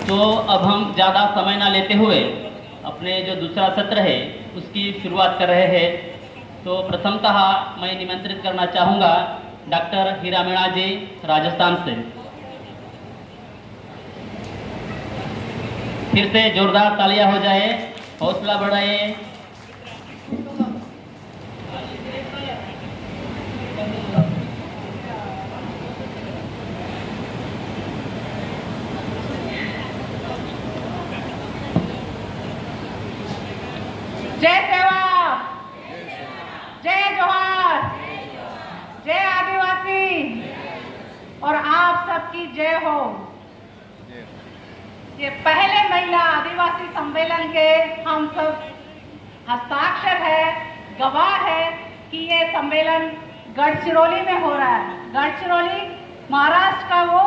तो अब हम ज़्यादा समय ना लेते हुए अपने जो दूसरा सत्र है उसकी शुरुआत कर रहे हैं। तो प्रथमतः मैं निमंत्रित करना चाहूँगा डॉक्टर हीरा मीणा जी राजस्थान से। फिर से जोरदार तालियां हो जाए, हौसला बढ़ाए। जय सेवा, जय जोहार, जय आदिवासी और आप सबकी जय हो। ये पहले महिला आदिवासी सम्मेलन के हम सब हस्ताक्षर है, गवाह है कि ये सम्मेलन गढ़चिरौली में हो रहा है। गढ़चिरौली महाराष्ट्र का वो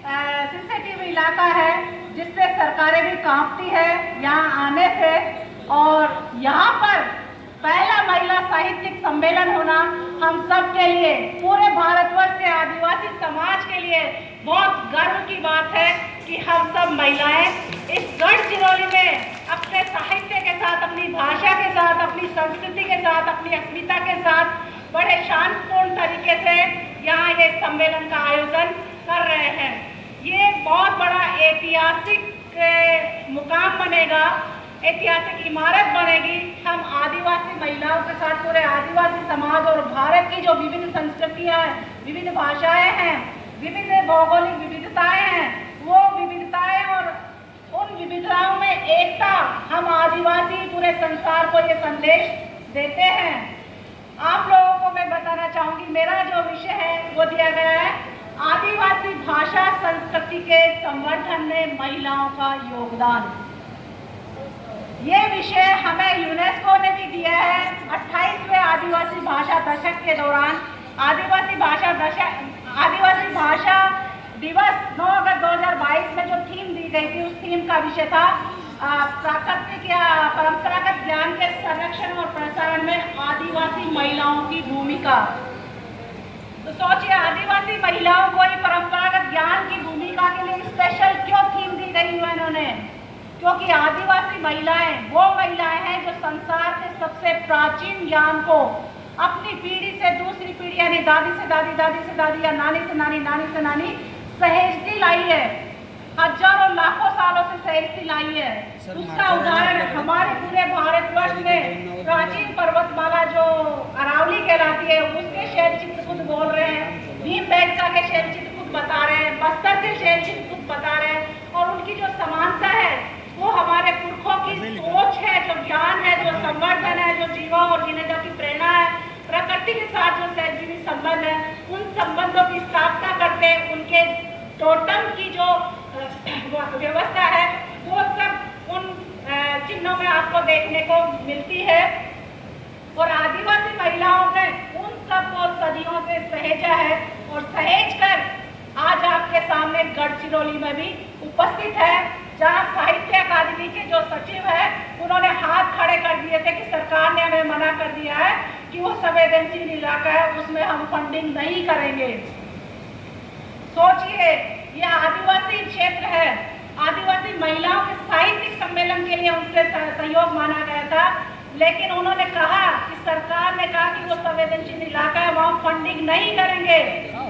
सेंसिटिव इलाका है जिससे सरकारें भी कांपती है यहाँ आने से, और यहाँ पर पहला महिला साहित्यिक सम्मेलन होना हम सब के लिए, पूरे भारतवर्ष के आदिवासी समाज के लिए बहुत गर्व की बात है कि हम सब महिलाएं इस गढ़चिरौली में अपने साहित्य के साथ, अपनी भाषा के साथ, अपनी संस्कृति के साथ, अपनी अस्मिता के साथ बड़े शांतिपूर्ण तरीके से यहाँ ये सम्मेलन का आयोजन कर रहे हैं। ये बहुत बड़ा ऐतिहासिक मुकाम बनेगा, ऐतिहासिक इमारत बनेगी। हम आदिवासी महिलाओं के साथ पूरे आदिवासी समाज और भारत की जो विभिन्न संस्कृतियां हैं, विभिन्न भाषाएं हैं, विभिन्न भौगोलिक विविधताएं हैं, वो विविधताएं और उन विविधताओं में एकता, हम आदिवासी पूरे संसार को ये संदेश देते हैं। आप लोगों को मैं बताना चाहूंगी, मेरा जो विषय है वो दिया गया है आदिवासी भाषा संस्कृति के संवर्धन में महिलाओं का योगदान। ये विषय हमें यूनेस्को ने भी दिया है। 28वें आदिवासी भाषा दशक के दौरान आदिवासी भाषा दिवस 9 अगस्त 2022 में जो थीम दी गई थी, उस थीम का विषय था प्राकृतिक या परंपरागत ज्ञान के संरक्षण और प्रसारण में आदिवासी महिलाओं की भूमिका। तो सोचिए, आदिवासी महिलाओं को ही परंपरागत ज्ञान की भूमिका के लिए स्पेशल क्यों थीम दी गई उन्होंने? क्योंकि आदिवासी महिलाएं वो महिलाएं हैं जो संसार के सबसे प्राचीन ज्ञान को अपनी पीढ़ी से दूसरी पीढ़ी, यानी दादी से दादी, दादी से दादी या नानी से नानी, नानी से नानी सहेजती लाई है। हजारों लाखों सालों से सहेजती लाई है। उसका उदाहरण हमारे पूरे भारतवर्ष में प्राचीन पर्वतमाला जो अरावली कहलाती है, उसके शैल चित्र खुद बोल रहे हैं, भीमबेटका के शैल चित्र खुद बता रहे हैं, बस्तर के शैल चित्र खुद बता रहे हैं। और उनकी जो समानता है वो हमारे पुरखों की सोच है, जो ज्ञान है, जो संवर्धन है, जो जीवन और जीने की प्रेरणा है, प्रकृति के साथ जो सहजीवी संबंध है, उन संबंधों की स्थापना करते उनके टोटम की जो व्यवस्था है वो सब उन चिन्हों में आपको देखने को मिलती है। और आदिवासी महिलाओं ने उन सबको सदियों से सहेजा है और सहेज कर आज आपके सामने गढ़चिरौली में भी उपस्थित है, जहां साहित्य अकादमी के जो सचिव है उन्होंने हाथ खड़े कर दिए थे कि सरकार ने हमें मना कर दिया है कि वो संवेदनशील इलाका है, उसमें हम फंडिंग नहीं करेंगे। सोचिए, ये आदिवासी क्षेत्र है, आदिवासी महिलाओं के साहित्यिक सम्मेलन के लिए उनसे सहयोग माना गया था, लेकिन उन्होंने कहा कि सरकार ने कहा कि वो संवेदनशील इलाका है, वहां फंडिंग नहीं करेंगे।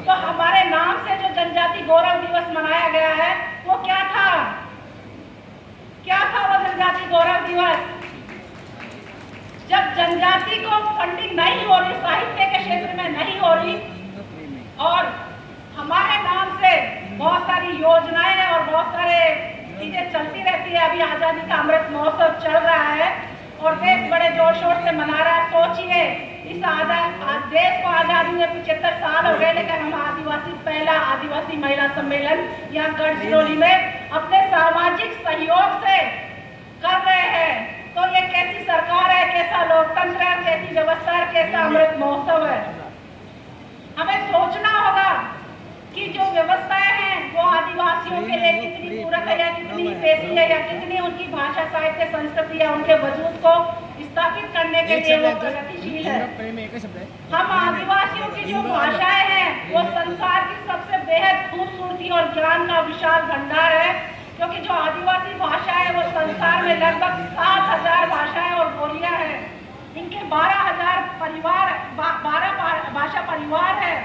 तो हमारे नाम से जो जनजाति गौरव दिवस मनाया गया है वो क्या था? क्या था वो जनजाति गौरव दिवस? जब जनजाति को फंडिंग नहीं हो रही, साहित्य के क्षेत्र में नहीं हो रही, और हमारे नाम से बहुत सारी योजनाएं और बहुत सारे चीजें चलती रहती है। अभी आजादी का अमृत महोत्सव चल रहा है और देश बड़े जोर शोर से मना रहा है। सोचिए, इस देश को आजादी में 75 साल हो गए, लेकिन हम आदिवासी पहला आदिवासी महिला सम्मेलन यहाँ गढ़चिरौली में अपने सामाजिक सहयोग से कर रहे हैं। तो ये कैसी सरकार है, कैसा लोकतंत्र है, कैसी व्यवस्था है, कैसा अमृत महोत्सव है? हमें सोचना होगा कि जो व्यवस्थाएं हैं वो आदिवासियों के लिए कितनी पूरक है या कितनी हितैषी है, या कितनी उनकी भाषा, साहित्य, संस्कृति या उनके वजूद को स्थापित करने के लिए वो प्रगतिशील है। हम आदिवासियों की जो भाषाएं हैं वो संसार की सबसे बेहद खूबसूरती और ज्ञान का विशाल भंडार है, क्योंकि जो लगभग 7,000 भाषाएं और बोलियां हैं। इनके 12,000 परिवार, 12 भाषा परिवार है।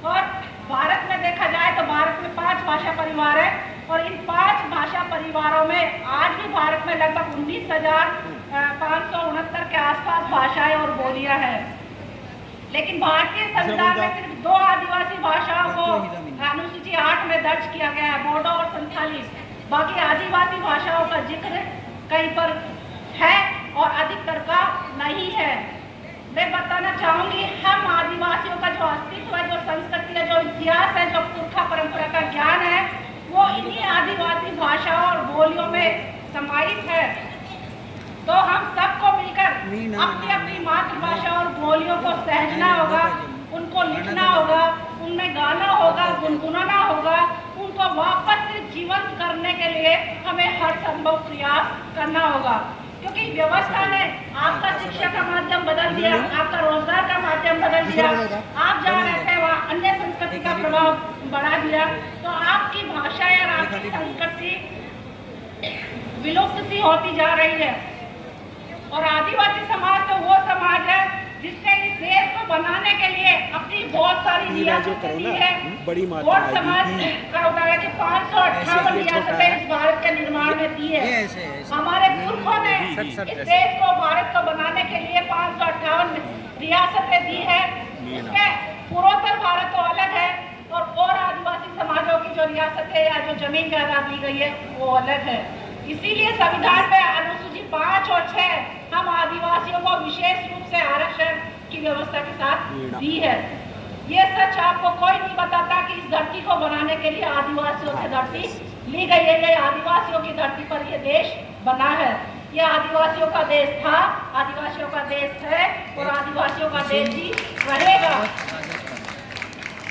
और भारत में देखा जाए तो भारत में 5 भाषा परिवार है और इन 5 भाषा परिवारों में आज भी भारत में लगभग 19,569 के आसपास भाषाएं और बोलियां हैं। लेकिन भारतीय संविधान में सिर्फ 2 आदिवासी भाषाओं को अनुसूची 8 में दर्ज किया गया है, बोडो और संथाली। बाकी आदिवासी भाषाओं का जिक्र कहीं पर है और अधिकतर का नहीं है। मैं बताना चाहूंगी, हम आदिवासियों का जो अस्तित्व है, जो संस्कृति है, जो इतिहास है, जो पुरखा परंपरा का ज्ञान है, वो इन्हीं आदिवासी भाषाओं और बोलियों में समाहित है। तो हम सबको मिलकर अपनी अपनी मातृभाषा और बोलियों को सहजना होगा, उनको लिखना होगा, उनमें गाना होगा, गुनगुनाना होगा, उनको वापस से जीवंत करने के लिए हमें हर संभव प्रयास करना होगा। क्योंकि व्यवस्था ने आपका शिक्षा का माध्यम बदल दिया, आपका रोजगार का माध्यम बदल दिया, आप जहाँ रहते हैं वहाँ अन्य संस्कृति का प्रभाव बढ़ा दिया, तो आपकी भाषा या आपकी संस्कृति विलुप्त सी होती जा रही है। और आदिवासी समाज तो वो समाज है जिसने इस देश को बनाने के लिए अपनी बहुत सारी रियासतें दी है। वोट समाज का उदाहरण कि 558 रियासतें इस भारत के निर्माण में दी है। हमारे पुरखों ने इस देश को, भारत को बनाने के लिए 558 रियासतें दी है। इसमें पूर्वोत्तर भारत तो अलग है और आदिवासी समाजों की जो रियासतें या जो जमीन जायदाद दी गई है वो अलग है। इसीलिए संविधान में अनुसूची 5 और 6 हम आदिवासियों को विशेष रूप से आरक्षण की व्यवस्था के साथ दी है। ये सच आपको कोई नहीं बताता कि इस धरती को बनाने के लिए आदिवासियों से धरती ली गई है। ये आदिवासियों की धरती पर ये देश बना है। ये आदिवासियों का देश था, आदिवासियों का देश है और आदिवासियों का देश ही रहेगा।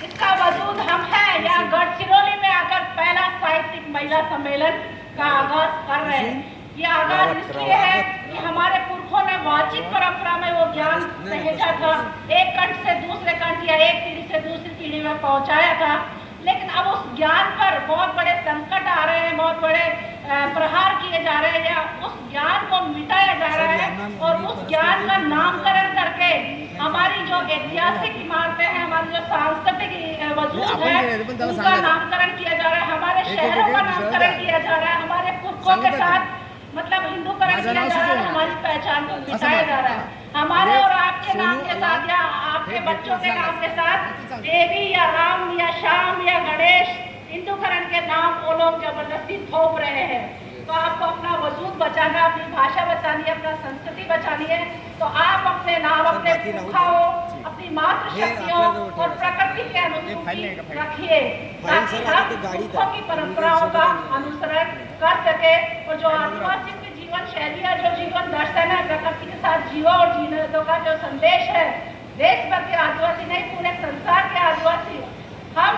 इसका वजूद हम हैं यहाँ गढ़चिरौली में आकर पहला साहित्यिक महिला सम्मेलन का आगाज कर रहे हैं। ये आगाज इसलिए है कि हमारे पुरखों ने वाचिक परंपरा में वो ज्ञान सहेजा था, एक कंठ से दूसरे कंठ या एक पीढ़ी से दूसरी पीढ़ी में पहुंचाया था। लेकिन अब उस ज्ञान पर बहुत बड़े संकट आ रहे हैं, बहुत बड़े प्रहार किए जा रहे हैं, या उस ज्ञान को मिटाया जा रहा है और उस ज्ञान का नामकरण करके हमारी जो ऐतिहासिक इमारतें हैं, हमारी जो सांस्कृतिक वजूद है, उनका नामकरण किया जा रहा है, हमारे शहरों का नामकरण किया जा रहा है, हमारे पुरखों के साथ मतलब हिंदूकरण किया जा रहा है, हमारी पहचान को मिटाया जा रहा है। हमारे और आपके नाम के साथ या आपके बच्चों के नाम के साथ देवी या राम या श्याम या गणेश, हिंदूकरण के नाम वो लोग जबरदस्ती थोप रहे हैं। तो आपको अपना वजूद बचाना, अपनी भाषा बचानी है, अपना संस्कृति बचानी है, तो आप अपने नाम, अपने पुरखाओं, अपनी मातृशक्तियों और प्रकृति के अनुरूप रखिए, ताकि हम पुरखों की परंपराओं का अनुसरण कर सके। और जो आदिवासियों की जीवन शैली है, जो जीवन दर्शन है, प्रकृति के साथ जीवो और जीने दो का जो संदेश है, देश भर के आदिवासी नहीं, पूरे संसार के आदिवासी, हम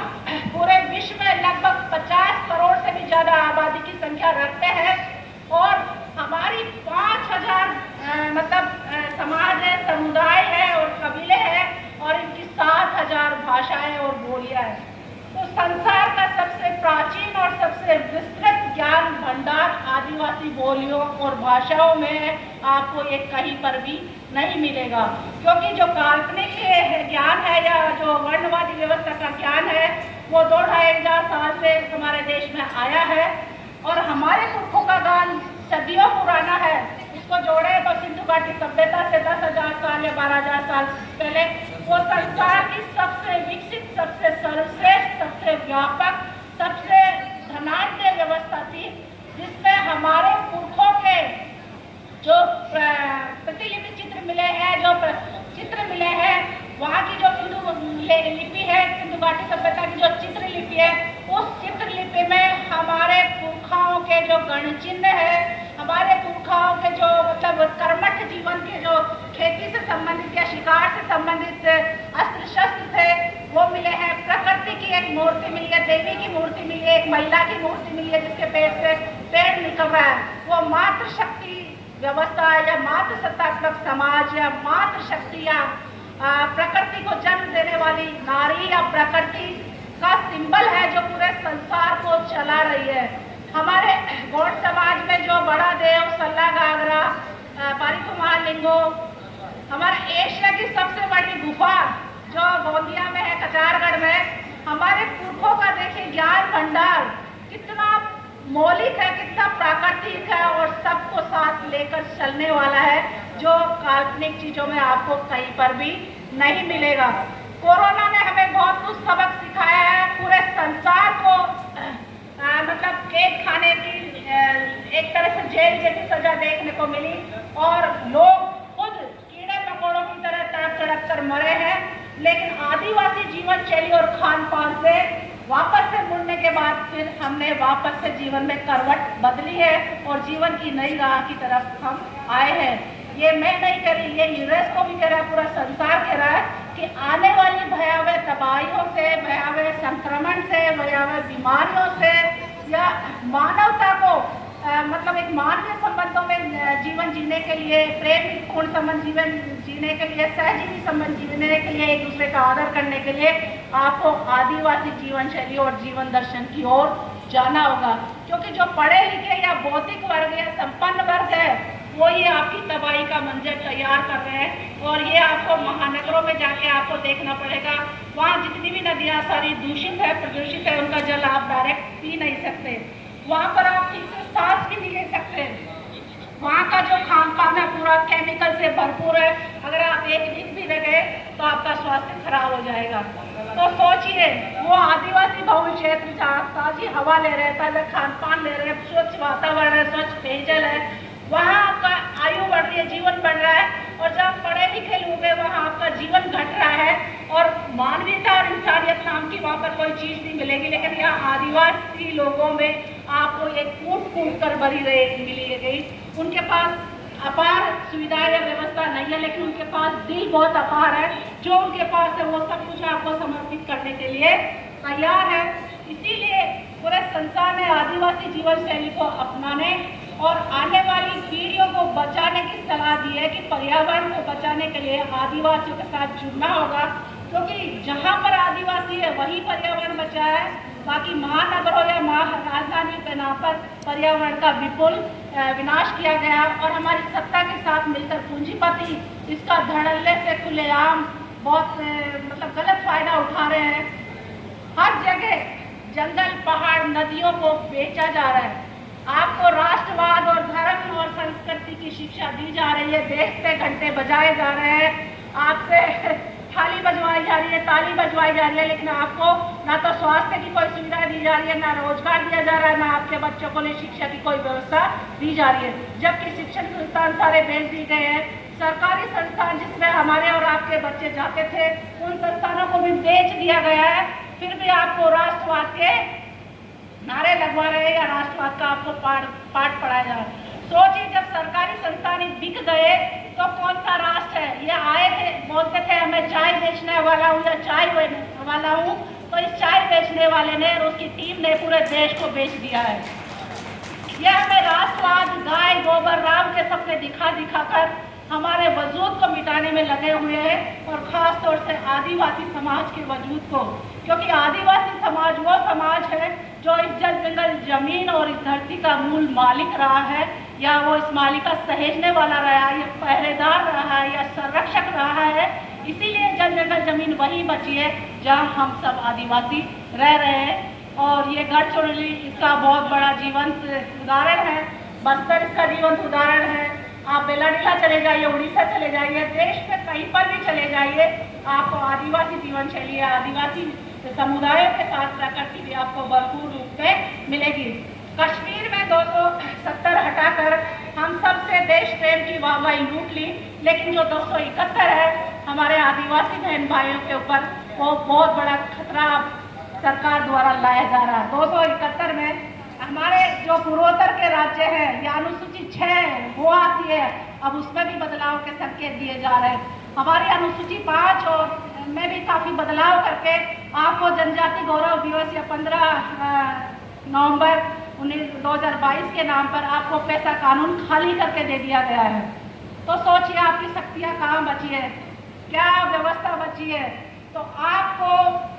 पूरे विश्व में लगभग 50 करोड़ से भी ज्यादा आबादी की संख्या रखते हैं और हमारी 5,000 समाज है, समुदाय है और कबीले हैं और इनकी 7,000 भाषाएं और बोलियां हैं। तो संसार का सबसे प्राचीन और सबसे विस्तृत ज्ञान भंडार आदिवासी बोलियों और भाषाओं में है। आपको ये कहीं पर भी नहीं मिलेगा, क्योंकि जो काल्पनिक ज्ञान है या जो वर्णवादी व्यवस्था का ज्ञान है वो 2-2,500 साल से हमारे देश में आया है और हमारे पुरखों का ज्ञान सदियों पुराना है। इसको जोड़े तो सिंधु घाटी सभ्यता से 10,000 साल या 12,000 साल पहले वो संसार की सबसे विकसित, सबसे सर्वश्रेष्ठ, सबसे व्यापक, सबसे धनाढ्य व्यवस्था थी, जिसमें हमारे पुरखों के जो प्रतिलिपि चित्र मिले हैं, जो चित्र मिले हैं, वहाँ की जो सिंधु लिपि है, सिंधु घाटी सभ्यता की जो चित्र लिपि है, उस चित्र लिपि में हमारे पुरखाओं के जो गण चिन्ह है, हमारे पुरखाओं के जो कर्मठ जीवन के जो खेती से संबंधित या शिकार से संबंधित अस्त्र शस्त्र थे वो मिले हैं। प्रकृति की एक मूर्ति मिली है, देवी की मूर्ति मिली है, एक महिला की मूर्ति मिली है जिसके पेट से पेड़ निकल रहा है। वो मातृशक्ति व्यवस्था या मातृसत्तात्मक समाज या मातृशक्ति या प्रकृति को जन्म देने वाली नारी या प्रकृति का सिंबल है जो पूरे संसार को चला रही है। हमारे गौड़ समाज में जो बड़ा देव, सल्लागार बारिको महालिंगो, हमारे एशिया की सबसे बड़ी गुफा जो गोंदिया में है, कचारगढ़ में, हमारे पुरखों का देखिए ज्ञान भंडार कितना मौलिक है, कितना प्राकृतिक है और सबको साथ लेकर चलने वाला है, जो काल्पनिक चीजों में आपको कहीं पर भी नहीं मिलेगा। कोरोना ने हमें बहुत कुछ सबक सिखाया है। पूरे संसार को मतलब कैद खाने की एक तरह से जेल जैसी सजा देखने को मिली और लोग खुद कीड़े मकोड़ों की तरह तड़प तड़प कर मरे हैं। लेकिन आदिवासी जीवन शैली और खान पान से वापस से मुड़ने के बाद फिर हमने वापस से जीवन में करवट बदली है और जीवन की नई राह की तरफ हम आए हैं। ये मैं नहीं कह रही, ये यूनेस्को भी कह रहा है, पूरा संसार कह रहा है कि आने वाली भयावह तबाहियों से, भयावह संक्रमण से, भयावह बीमारियों से या मानवता को मतलब एक मानवीय संबंधों में जीवन जीने के लिए, प्रेम पूर्ण संबंध जीवन जीने के लिए, सहजीवी संबंध जीने के लिए, एक दूसरे का आदर करने के लिए आपको आदिवासी जीवन शैली और जीवन दर्शन की ओर जाना होगा। क्योंकि जो पढ़े लिखे या भौतिक वर्ग या संपन्न वर्ग है वो ये आपकी तबाही का मंजर तैयार कर रहे हैं और ये आपको महानगरों में जाके आपको देखना पड़ेगा। वहाँ जितनी भी नदियाँ सारी दूषित है, प्रदूषित है, उनका जल आप डायरेक्ट पी नहीं सकते। वहाँ पर आप ठीक से सांस भी नहीं ले सकते। वहाँ का जो खान पान है पूरा केमिकल से भरपूर है। अगर आप एक दिन भी रह गए तो आपका स्वास्थ्य खराब हो जाएगा। तो सोचिए, वो आदिवासी बहुल क्षेत्र जहाँ ताजी हवा ले रहे हैं, ताजा खान पान ले रहे हैं, स्वच्छ वातावरण है, स्वच्छ पेयजल है, वहाँ आपका आयु बढ़ रही है, जीवन बढ़ रहा है। और जहाँ पढ़े लिखे लोग हैं वहाँ आपका जीवन घट रहा है और मानवीयता और इंसानियत नाम की वहाँ पर कोई चीज़ नहीं मिलेगी। लेकिन यहाँ आदिवासी लोगों में आपको ये कूट कूट कर भरी मिली गई। उनके पास अपार सुविधाएं या व्यवस्था नहीं है, लेकिन उनके पास दिल बहुत अपार है। जो उनके पास है वो सब कुछ आपको समर्पित करने के लिए तैयार है। इसीलिए पूरे संसार ने आदिवासी जीवन शैली को अपनाने और आने वाली पीढ़ियों को बचाने की सलाह दी है कि पर्यावरण को बचाने के लिए आदिवासियों के साथ जुड़ना होगा। क्योंकि जहाँ पर आदिवासी है वही पर्यावरण बचा है। बाकी महानगरों या राजधानी के नाम पर पर्यावरण का विपुल विनाश किया गया और हमारी सत्ता के साथ मिलकर पूंजीपति इसका धड़ल्ले से खुलेआम बहुत मतलब गलत फायदा उठा रहे हैं। हर जगह जंगल, पहाड़, नदियों को बेचा जा रहा है। आपको राष्ट्रवाद और धर्म और संस्कृति की शिक्षा दी जा रही है। देश पे घंटे बजाए जा रहे हैं, आपसे थाली बजवाई जा रही है, ताली बजवाई जा रही है, लेकिन आपको ना तो स्वास्थ्य की कोई सुविधा दी जा रही है, ना रोजगार दिया जा रहा है, ना आपके बच्चों को लिए शिक्षा की कोई व्यवस्था दी जा रही है। जबकि शिक्षण संस्थान सारे बेच दिए गए हैं। सरकारी संस्थान जिसमें हमारे और आपके बच्चे जाते थे उन संस्थानों को भी बेच दिया गया है। फिर भी आपको राष्ट्रवाद के नारे लगवा रहे हैं या राष्ट्रवाद का आपको पाठ पढ़ाया जा रहा है। सोचिए, जब सरकारी संस्थान बिक गए तो कौन सा राष्ट्र है? ये आए थे, बोलते थे मैं चाय बेचने वाला हूँ या चाय वाला हूँ, तो इस चाय बेचने वाले ने और उसकी टीम ने पूरे देश को बेच दिया है। यह हमें राष्ट्रवाद, गाय, गोबर, राम के सपने दिखा कर हमारे वजूद को मिटाने में लगे हुए हैं और खास तौर से आदिवासी समाज के वजूद को। क्योंकि आदिवासी समाज वो समाज है जो इस जल जंगल जमीन और इस धरती का मूल मालिक रहा है, या वो इस मालिक का सहेजने वाला रहा है, या पहरेदार रहा है, या संरक्षक रहा है। इसीलिए जल जंगल जमीन वही बची है जहाँ हम सब आदिवासी रह रहे हैं। और ये गढ़चिरौली इसका बहुत बड़ा जीवंत उदाहरण है। बस्तर इसका जीवंत उदाहरण है। आप बेलाडीला चले जाइए, उड़ीसा चले जाइए, देश में कहीं पर भी चले जाइए, आपको आदिवासी जीवन शैली, आदिवासी समुदायों के साथ प्रकृति भी आपको भरपूर रूप में मिलेगी। कश्मीर में 270 हटाकर हम सबसे देश प्रेम की वाहवाही लूट ली, लेकिन जो 271 है हमारे आदिवासी बहन भाइयों के ऊपर, वो बहुत बड़ा खतरा सरकार द्वारा लाया जा रहा है। 271 में हमारे जो पूर्वोत्तर के राज्य हैं, या अनुसूची 6 वो आती है, अब उसमें भी बदलाव के संकेत दिए जा रहे हैं। हमारी अनुसूची 5 और में भी काफ़ी बदलाव करके आपको जनजाति गौरव दिवस या 15 नवंबर 2022 के नाम पर आपको पैसा कानून खाली करके दे दिया गया है। तो सोचिए आपकी शक्तियाँ कहाँ बची है, क्या व्यवस्था बची है। तो आपको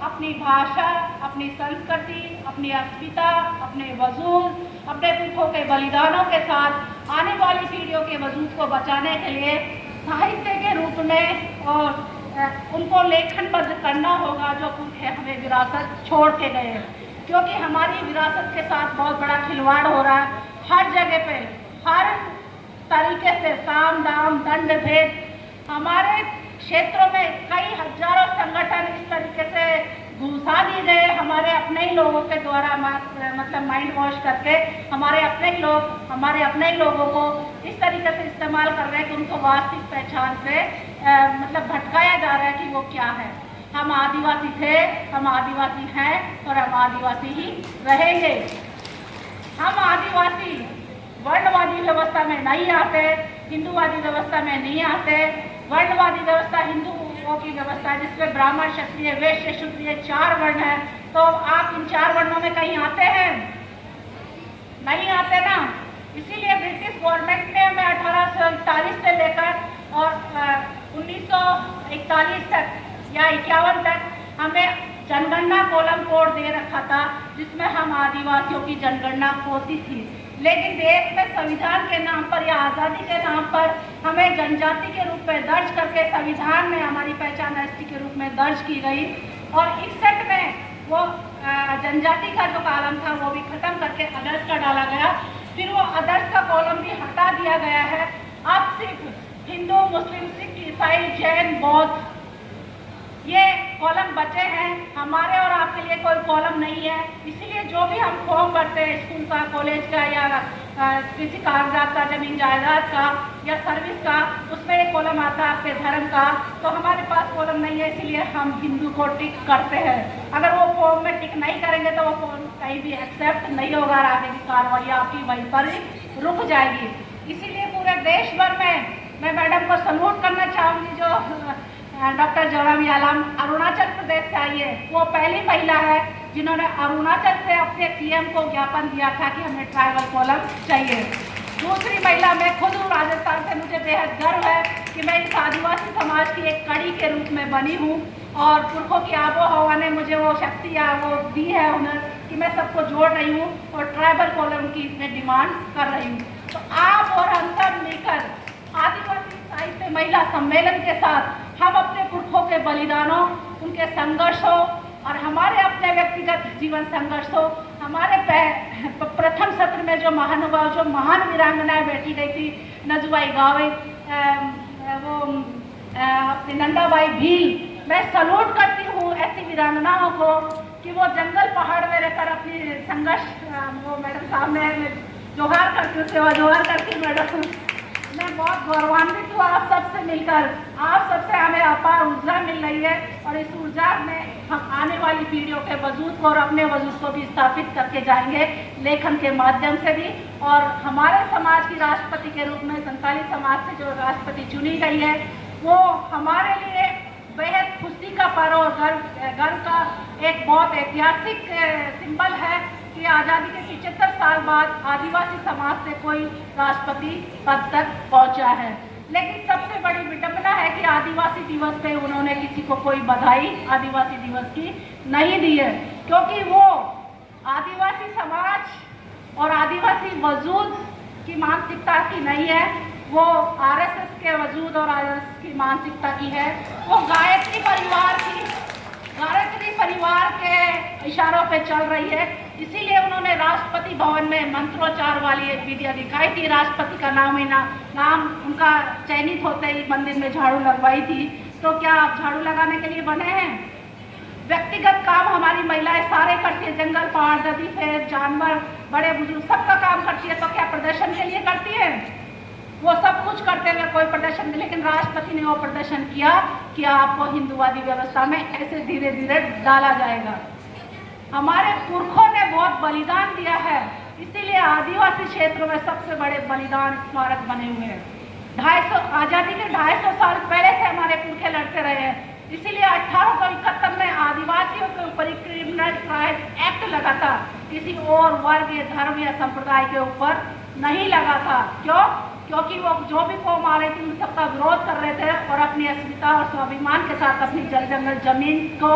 अपनी भाषा, अपनी संस्कृति, अपनी अस्मिता, अपने वजूद, अपने पुरखों के बलिदानों के साथ आने वाली पीढ़ियों के वजूद को बचाने के लिए साहित्य के रूप में और उनको लेखनबद्ध करना होगा जो पुरखे हमें विरासत छोड़ के गए हैं, क्योंकि हमारी विरासत के साथ बहुत बड़ा खिलवाड़ हो रहा है। हर जगह पे हर तरीके से साम दाम दंड भेद, हमारे क्षेत्रों में कई हजारों संगठन इस तरीके से घुसा दिए गए हमारे अपने ही लोगों के द्वारा, मतलब माइंड वॉश करके हमारे अपने ही लोगों को इस तरीके से इस्तेमाल कर रहे हैं कि उनको वास्तविक पहचान से मतलब भटकाया जा रहा है कि वो क्या है। हम आदिवासी थे, हम आदिवासी हैं और हम आदिवासी ही रहेंगे। हम आदिवासी वर्णवादी व्यवस्था में नहीं आते, हिंदूवादी व्यवस्था में नहीं आते। वर्णवादी व्यवस्था हिंदुओं की व्यवस्था है जिसमें ब्राह्मण, क्षत्रिय, वैश्य, शूद्र 4 वर्ण हैं। तो आप इन 4 वर्णों में कहीं आते हैं? नहीं आते ना। इसीलिए ब्रिटिश गवर्नमेंट ने हमें 1841 से लेकर और 1941 तक या 51 तक हमें जनगणना कॉलम कोड दे रखा था, जिसमें हम आदिवासियों की जनगणना होती थी। लेकिन देश में संविधान के नाम पर या आज़ादी के नाम पर हमें जनजाति के रूप में दर्ज करके संविधान में हमारी पहचान एसटी के रूप में दर्ज की गई और 61 में वो जनजाति का जो कॉलम था वो भी खत्म करके अदर्स का डाला गया। फिर वो अदर्स का कॉलम भी हटा दिया गया है। अब सिर्फ हिंदू, मुस्लिम, सिख, ईसाई, जैन, बौद्ध ये कॉलम बचे हैं। हमारे और आपके लिए कोई कॉलम नहीं है। इसीलिए जो भी हम फॉर्म भरते हैं स्कूल का, कॉलेज का या किसी कागजात का, जमीन जायदाद का या सर्विस का, उसमें एक कॉलम आता है आपके धर्म का। तो हमारे पास कॉलम नहीं है, इसीलिए हम हिंदू को टिक करते हैं। अगर वो फॉर्म में टिक नहीं करेंगे तो वो फॉर्म कहीं भी एक्सेप्ट नहीं होगा और आगे की कार्रवाई आपकी वहीं पर ही रुक जाएगी। इसीलिए पूरे देश भर में मैं मैडम को सल्यूट करना चाहूँगी जो डॉक्टर जोराम यालाम अरुणाचल प्रदेश से आई है। वो पहली महिला है जिन्होंने अरुणाचल से अपने सीएम को ज्ञापन दिया था कि हमें ट्राइबल कॉलम चाहिए। दूसरी महिला मैं खुद हूँ राजस्थान से। मुझे बेहद गर्व है कि मैं इस आदिवासी समाज की एक कड़ी के रूप में बनी हूँ और पुरखों की आबो हवा ने मुझे वो शक्ति या वो दी है हुनर कि मैं सबको जोड़ रही हूँ और ट्राइबल कॉलम की मैं डिमांड कर रही हूँ। तो आप और हम सब मिलकर आदिवासी साहित्य महिला सम्मेलन के साथ हम अपने पुरखों के बलिदानों, उनके संघर्षों और हमारे अपने व्यक्तिगत जीवन संघर्षों, हमारे प्रथम सत्र में जो महानुभाव, जो महान वीरांगनाएं बैठी गई थी, नजुबाई गावे, वो अपनी नंदाबाई भील, मैं सलूट करती हूँ ऐसी वीरांगनाओं को कि वो जंगल पहाड़ में रहकर अपनी संघर्ष, वो मैडम सामने जोहार करती हूँ, सेवा जोहार करती हूँ मैडम। मैं बहुत गौरवान्वित हूँ आप सबसे मिलकर। आप सबसे हमें अपार ऊर्जा मिल रही है और इस ऊर्जा में हम आने वाली पीढ़ियों के वजूद को और अपने वजूद को भी स्थापित करके जाएंगे लेखन के माध्यम से भी। और हमारे समाज की राष्ट्रपति के रूप में संथाली समाज से जो राष्ट्रपति चुनी गई है वो हमारे लिए बेहद खुशी का पर्व और गर्व का एक बहुत ऐतिहासिक सिंबल है कि आज़ादी के 75 साल बाद आदिवासी समाज से कोई राष्ट्रपति पद तक पहुंचा है। लेकिन सबसे बड़ी विडंबना है कि आदिवासी दिवस पे उन्होंने किसी को कोई बधाई आदिवासी दिवस की नहीं दी है, क्योंकि वो आदिवासी समाज और आदिवासी वजूद की मानसिकता की नहीं है, वो आरएसएस के वजूद और आरएसएस की मानसिकता की है। वो गायत्री परिवार के इशारों पे चल रही है। इसीलिए उन्होंने राष्ट्रपति भवन में मंत्रोच्चार वाली एक विधिया दिखाई थी। राष्ट्रपति का नाम उनका चयनित होते ही मंदिर में झाड़ू लगवाई थी। तो क्या आप झाड़ू लगाने के लिए बने हैं? व्यक्तिगत काम हमारी महिलाएं सारे करती है, जंगल, पहाड़, नदी, पेड़, जानवर, बड़े बुजुर्ग सबका काम करती है। तो क्या प्रदर्शन के लिए करती है? वो सब कुछ करते हुए कोई प्रदर्शन नहीं, लेकिन राष्ट्रपति ने वो प्रदर्शन किया कि आपको हिंदूवादी व्यवस्था में ऐसे धीरे धीरे डाला जाएगा। हमारे पुरखों ने बहुत बलिदान दिया है, इसीलिए आदिवासी क्षेत्रों में सबसे बड़े बलिदान स्मारक बने हुए हैं। 250 आज़ादी के 250 साल पहले से हमारे पुरखे लड़ते रहे हैं। इसीलिए 1871 में आदिवासियों के ऊपर क्रिमिनल ट्राइब एक्ट लगा था, किसी और वर्ग या धर्म या संप्रदाय के ऊपर नहीं लगा था। क्यों? क्योंकि वो जो भी कौम आ रही थी उन सबका विरोध कर रहे थे और अपनी अस्मिता और स्वाभिमान के साथ अपनी जल जंगल जमीन को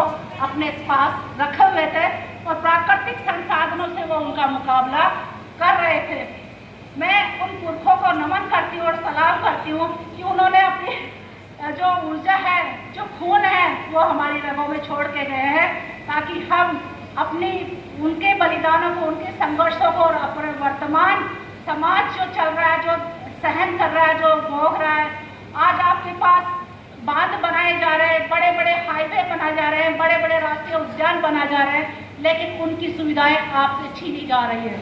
अपने पास रखे हुए थे और प्राकृतिक संसाधनों से वो उनका मुकाबला कर रहे थे। मैं उन पुरखों को चाहती हूँ कि उन्होंने अपनी जो ऊर्जा है, जो खून है, वो हमारी रगों में छोड़ के गए हैं, ताकि हम अपनी उनके बलिदानों को, उनके संघर्षों को और अपने वर्तमान समाज जो चल रहा है, जो सहन कर रहा है, जो भोग रहा है, आज आपके पास बांध बनाए जा रहे हैं, बड़े बड़े हाईवे बनाए जा रहे हैं, बड़े बड़े राष्ट्रीय उद्यान बनाए जा रहे हैं, लेकिन उनकी सुविधाएं आपसे छीनी जा रही है।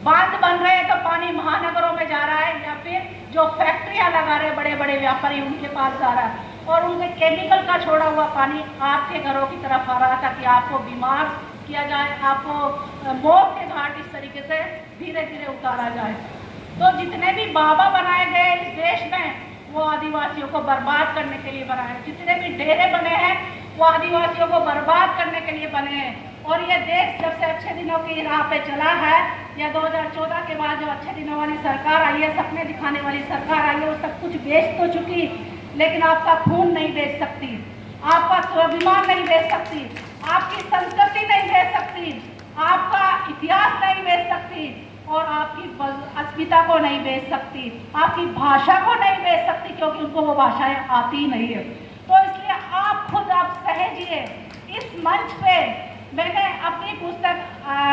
बांध बन रहे हैं तो पानी महानगरों में जा रहा है, या फिर जो फैक्ट्रियां लगा रहे हैं बड़े बड़े व्यापारी, उनके पास जा रहा है, और उनके केमिकल का छोड़ा हुआ पानी आपके घरों की तरफ आ रहा है, ताकि आपको बीमार किया जाए, आपको मौत के घाट इस तरीके से धीरे धीरे उतारा जाए। तो जितने भी बाबा बनाए गए इस देश में, वो आदिवासियों को बर्बाद करने के लिए बनाए हैं। जितने भी डेरे बने हैं, वो आदिवासियों को बर्बाद करने के लिए बने हैं। और ये देश जब से अच्छे दिनों की राह पे चला है, या 2014 के बाद जो अच्छे दिनों वाली सरकार आई है, सपने दिखाने वाली सरकार आई है, वो सब कुछ बेच तो चुकी, लेकिन आपका खून नहीं बेच सकती, आपका स्वाभिमान नहीं बेच सकती, आपकी संस्कृति नहीं बेच सकती, आपका इतिहास नहीं बेच सकती, और आपकी अस्मिता को नहीं बेच सकती, आपकी भाषा को नहीं बेच सकती, क्योंकि उनको वो भाषाएं आती नहीं है। तो इसलिए आप खुद आप सहेजिए। इस मंच पे मैंने अपनी पुस्तक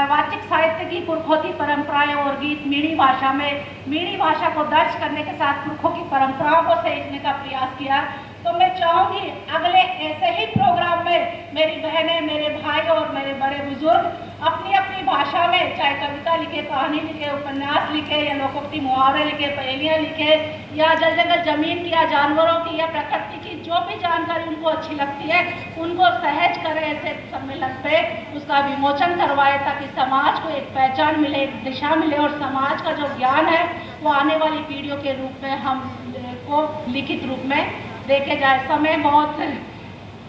वाचिक साहित्य की पुरखोती परंपराएं और गीत मीणी भाषा में, मीणी भाषा को दर्ज करने के साथ पुरखों की परंपराओं को सहेजने का प्रयास किया। तो मैं चाहूंगी अगले ऐसे ही प्रोग्राम में मेरी बहनें, मेरे भाई और मेरे बड़े बुजुर्ग अपनी अपनी भाषा में, चाहे कविता लिखे, कहानी लिखे, उपन्यास लिखे, या लोकोक्ति मुहावरे लिखे, पहेलियाँ लिखे, या जल जंगल जमीन की, या जानवरों की, या प्रकृति की जो भी जानकारी उनको अच्छी लगती है, उनको सहज करें ऐसे सम्मेलन पे, उसका विमोचन करवाए, ताकि समाज को एक पहचान मिले, एक दिशा मिले, और समाज का जो ज्ञान है वो आने वाली पीढ़ियों के रूप में हम को लिखित रूप में देखे जाए। समय बहुत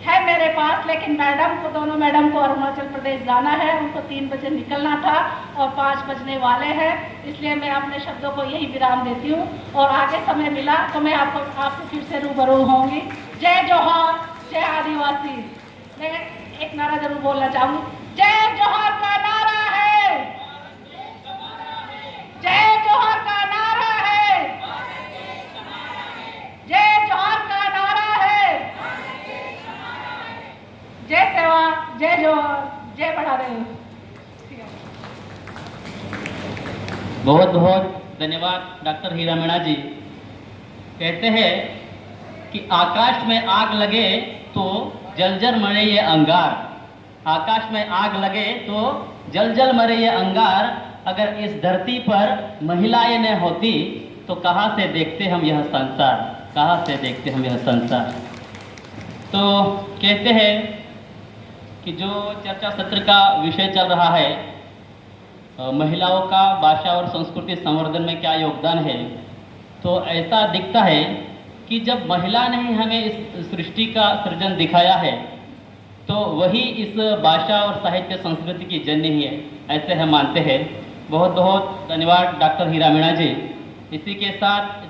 है मेरे पास, लेकिन मैडम को, दोनों मैडम को अरुणाचल प्रदेश जाना है, उनको 3 बजे निकलना था और 5 बजने वाले हैं, इसलिए मैं अपने शब्दों को यही विराम देती हूँ। और आगे समय मिला तो मैं आपको फिर से रूबरू होंगी। जय जोहार, जय आदिवासी। मैं एक नारा जरूर बोलना चाहूँगी, जय जोहार का नारा है, जय जोहार का नारा है, जय जोहार का नारा है, जय सेवा, जय जोहार, जय बढ़ारे। बहुत बहुत धन्यवाद डॉक्टर हीरा मीणा जी। कहते हैं कि आकाश में आग लगे तो जल जल मरे ये अंगार, आकाश में आग लगे तो जल जल मरे ये अंगार, अगर इस धरती पर महिलाएं न होती तो कहाँ से देखते हम यह संसार, कहाँ से देखते हम यह संसार। तो कहते हैं कि जो चर्चा सत्र का विषय चल रहा है, महिलाओं का भाषा और संस्कृति संवर्धन में क्या योगदान है, तो ऐसा दिखता है कि जब महिला ने हमें इस सृष्टि का सृजन दिखाया है, तो वही इस भाषा और साहित्य संस्कृति की जननी है, ऐसे हम मानते हैं। बहुत बहुत धन्यवाद डॉक्टर हीरा मीणा जी। इसी के साथ जो